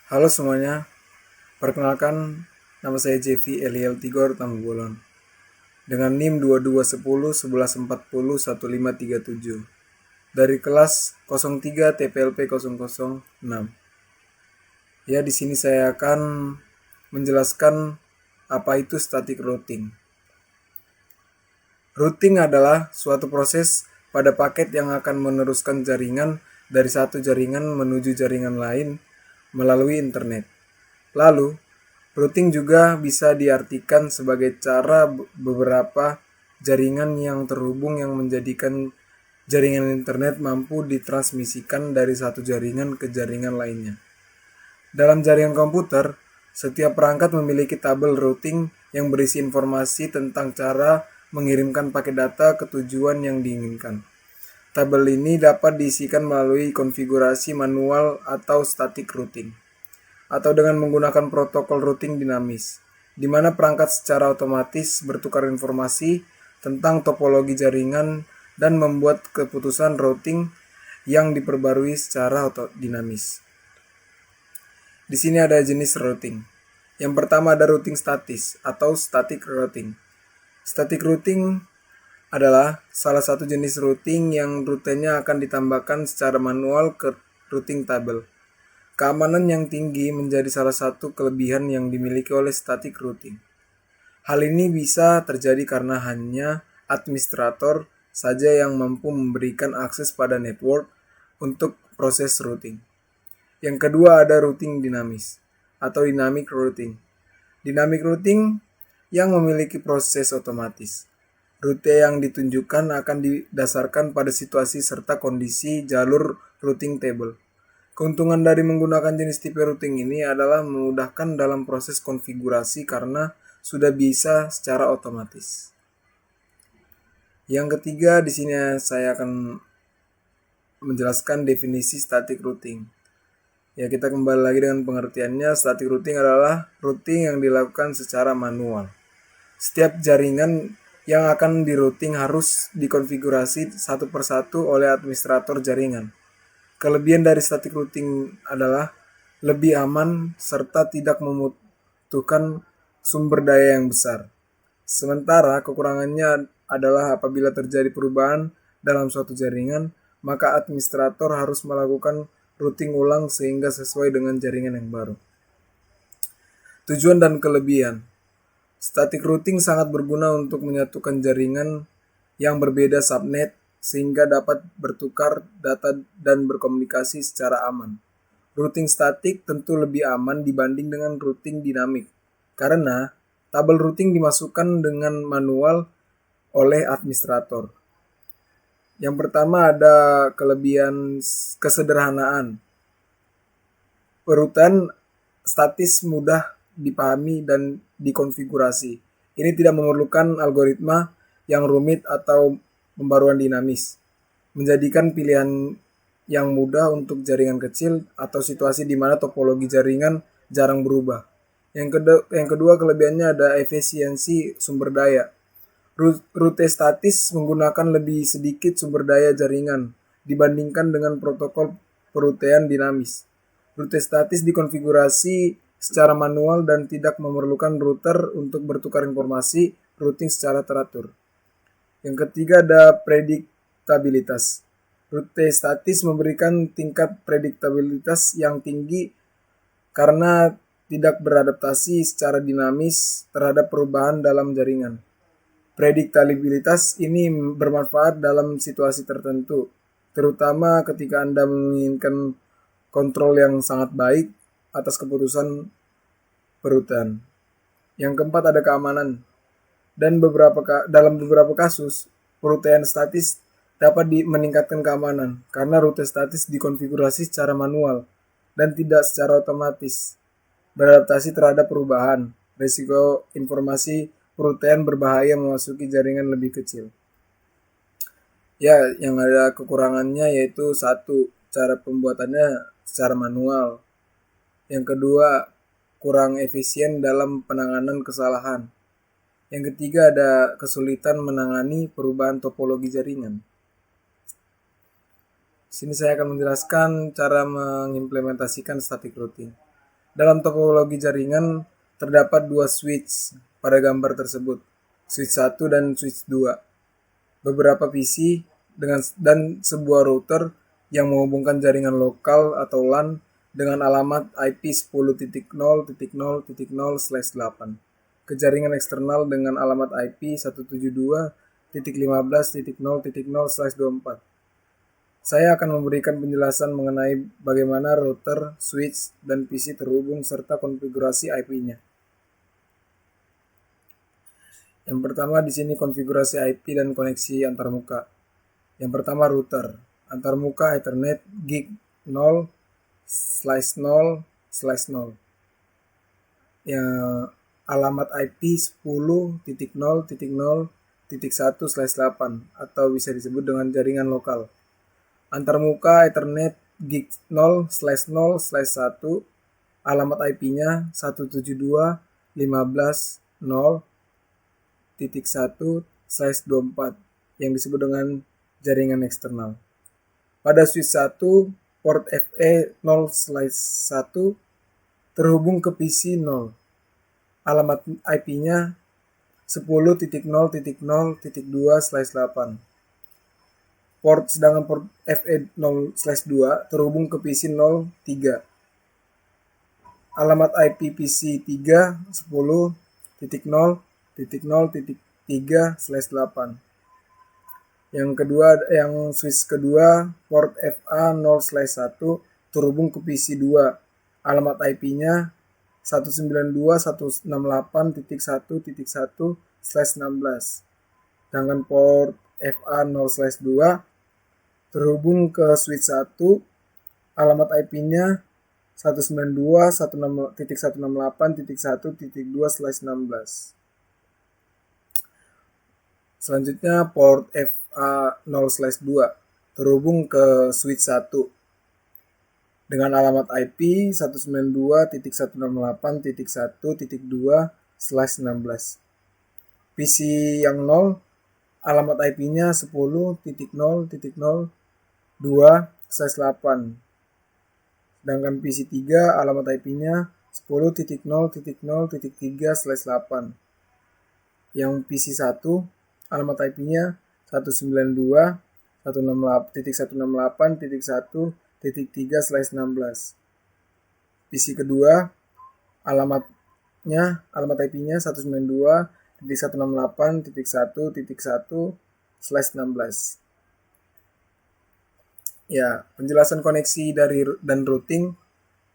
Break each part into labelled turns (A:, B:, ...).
A: Halo semuanya, perkenalkan nama saya Jeffy Eliel Tigor Tambubolon dengan NIM 221011401537 dari kelas 03 TPLP 006. Ya, di sini saya akan menjelaskan apa itu static routing. Routing adalah suatu proses pada paket yang akan meneruskan jaringan dari satu jaringan menuju jaringan lain melalui internet. Lalu, routing juga bisa diartikan sebagai cara beberapa jaringan yang terhubung yang menjadikan jaringan internet mampu ditransmisikan dari satu jaringan ke jaringan lainnya. Dalam jaringan komputer, setiap perangkat memiliki tabel routing yang berisi informasi tentang cara mengirimkan paket data ke tujuan yang diinginkan. Tabel ini dapat diisikan melalui konfigurasi manual atau static routing, atau dengan menggunakan protokol routing dinamis, di mana perangkat secara otomatis bertukar informasi tentang topologi jaringan dan membuat keputusan routing yang diperbarui secara dinamis. Di sini ada jenis routing. Yang pertama ada routing statis atau static routing. Static routing adalah salah satu jenis routing yang rutenya akan ditambahkan secara manual ke routing table. Keamanan yang tinggi menjadi salah satu kelebihan yang dimiliki oleh static routing. Hal ini bisa terjadi karena hanya administrator saja yang mampu memberikan akses pada network untuk proses routing. Yang kedua ada routing dinamis atau dynamic routing. Dynamic routing yang memiliki proses otomatis. Rute yang ditunjukkan akan didasarkan pada situasi serta kondisi jalur routing table. Keuntungan dari menggunakan jenis tipe routing ini adalah memudahkan dalam proses konfigurasi karena sudah bisa secara otomatis. Yang ketiga, di sini saya akan menjelaskan definisi static routing. Ya, kita kembali lagi dengan pengertiannya. Static routing adalah routing yang dilakukan secara manual. Setiap jaringan yang akan di-routing harus dikonfigurasi satu persatu oleh administrator jaringan. Kelebihan dari static routing adalah lebih aman serta tidak membutuhkan sumber daya yang besar. Sementara kekurangannya adalah apabila terjadi perubahan dalam suatu jaringan, maka administrator harus melakukan routing ulang sehingga sesuai dengan jaringan yang baru. Tujuan dan kelebihan. Static routing sangat berguna untuk menyatukan jaringan yang berbeda subnet sehingga dapat bertukar data dan berkomunikasi secara aman. Routing statik tentu lebih aman dibanding dengan routing dinamik karena tabel routing dimasukkan dengan manual oleh administrator. Yang pertama ada kelebihan kesederhanaan. Urutan statis mudah dipahami dan dikonfigurasi. Ini tidak memerlukan algoritma yang rumit atau pembaruan dinamis, menjadikan pilihan yang mudah untuk jaringan kecil atau situasi di mana topologi jaringan jarang berubah. Yang kedua kelebihannya ada efisiensi sumber daya. Rute statis menggunakan lebih sedikit sumber daya jaringan dibandingkan dengan protokol perutean dinamis. Rute statis dikonfigurasi secara manual dan tidak memerlukan router untuk bertukar informasi routing secara teratur. Yang ketiga ada prediktabilitas. Rute statis memberikan tingkat prediktabilitas yang tinggi karena tidak beradaptasi secara dinamis terhadap perubahan dalam jaringan. Prediktabilitas ini bermanfaat dalam situasi tertentu, terutama ketika Anda menginginkan kontrol yang sangat baik atas keputusan perutean. Yang keempat ada keamanan. Dan dalam beberapa kasus, perutean statis dapat meningkatkan keamanan karena rute statis dikonfigurasi secara manual dan tidak secara otomatis. Beradaptasi terhadap perubahan, risiko informasi perutean berbahaya memasuki jaringan lebih kecil. Ya, yang ada kekurangannya yaitu satu, cara pembuatannya secara manual. Yang kedua, kurang efisien dalam penanganan kesalahan. Yang ketiga ada kesulitan menangani perubahan topologi jaringan. Sini saya akan menjelaskan cara mengimplementasikan static routing. Dalam topologi jaringan terdapat dua switch pada gambar tersebut, switch 1 dan switch 2, beberapa PC dan sebuah router yang menghubungkan jaringan lokal atau LAN dengan alamat IP 10.0.0.0/8 ke jaringan eksternal dengan alamat IP 172.15.0.0/24. Saya akan memberikan penjelasan mengenai bagaimana router, switch, dan PC terhubung serta konfigurasi IP-nya. Yang pertama di sini konfigurasi IP dan koneksi antarmuka. Yang pertama router, antarmuka Ethernet gig 0/0/0. Yang alamat IP 10.0.0.1/8 atau bisa disebut dengan jaringan lokal. Antarmuka Ethernet gig 0/0/1, alamat IP-nya 172.15.0.1/24 yang disebut dengan jaringan eksternal. Pada switch 1, port FE 0/1 terhubung ke PC 0. Alamat IP-nya 10.0.0.2/8. Sedangkan port FE 0/2 terhubung ke PC 03. Alamat IP PC 3 10.0.0.3/8. Yang switch kedua, port FA 0/1 terhubung ke PC 2. Alamat IP-nya 192.168.1.1/16. Sedangkan port FA 0/2 terhubung ke switch 1, alamat IP-nya 192.168.1.2/16. Selanjutnya port FA 0/2 terhubung ke switch 1 dengan alamat IP 192.168.1.2/16. PC yang 0, alamat IP-nya 10.0.0.2/8. Sedangkan PC 3 alamat IP-nya 10.0.0.3/8. Yang PC 1 alamat IP-nya 192.168.1.3/16. PC kedua alamat IP-nya 192.168.1.1/16. Ya, penjelasan koneksi dan routing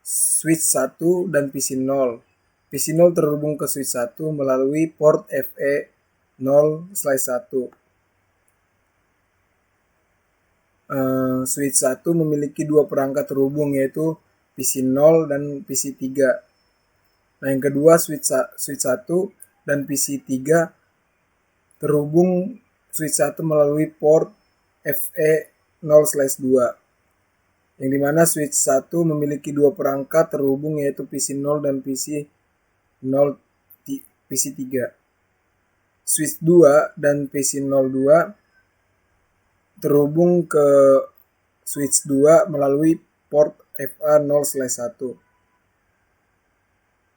A: switch 1 dan PC 0. PC 0 terhubung ke switch 1 melalui port FE 0/1. Switch 1 memiliki dua perangkat terhubung, yaitu PC 0 dan PC 3. Nah, yang kedua switch 1 dan PC 3 terhubung switch 1 melalui port FE 0/2. Yang dimana switch 1 memiliki dua perangkat terhubung, yaitu PC 0 dan PC 3. Switch 2 dan PC 02 terhubung ke switch 2 melalui port FA 0/1.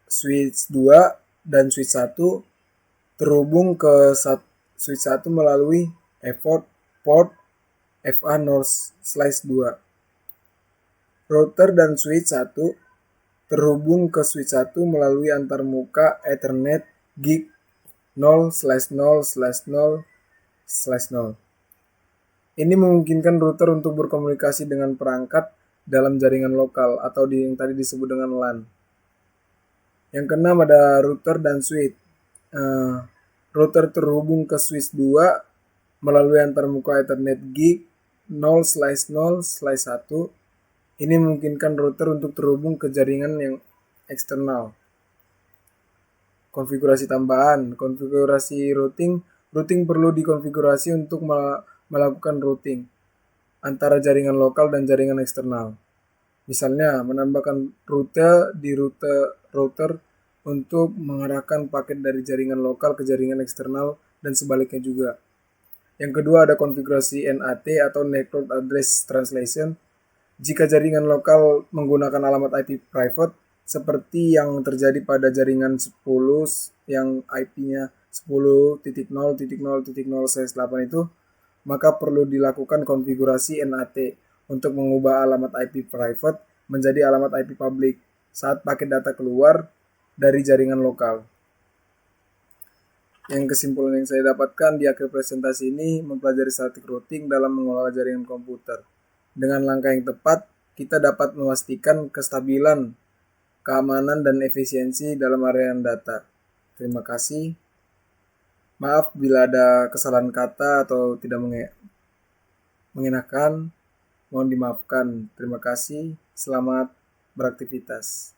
A: Switch 2 dan switch 1 terhubung ke switch 1 melalui port FA 0/2. Router dan switch 1 terhubung ke switch 1 melalui antarmuka Ethernet gig 0/0/0/0. Ini memungkinkan router untuk berkomunikasi dengan perangkat dalam jaringan lokal atau yang tadi disebut dengan LAN. Yang keenam ada router dan switch. Router terhubung ke switch 2 melalui antarmuka Ethernet gig 0/0/1. Ini memungkinkan router untuk terhubung ke jaringan yang eksternal. Konfigurasi tambahan, konfigurasi routing perlu dikonfigurasi untuk melakukan routing antara jaringan lokal dan jaringan eksternal. Misalnya, menambahkan rute di router untuk mengarahkan paket dari jaringan lokal ke jaringan eksternal dan sebaliknya juga. Yang kedua ada konfigurasi NAT atau Network Address Translation. Jika jaringan lokal menggunakan alamat IP private, seperti yang terjadi pada jaringan 10 yang IP-nya 10.0.0.0/8 itu, maka perlu dilakukan konfigurasi NAT untuk mengubah alamat IP private menjadi alamat IP public saat paket data keluar dari jaringan lokal. Yang kesimpulan yang saya dapatkan di akhir presentasi ini mempelajari static routing dalam mengelola jaringan komputer. Dengan langkah yang tepat, kita dapat memastikan kestabilan, keamanan, dan efisiensi dalam area data. Terima kasih. Maaf bila ada kesalahan kata atau tidak mengenakan, mohon dimaafkan. Terima kasih. Selamat beraktivitas.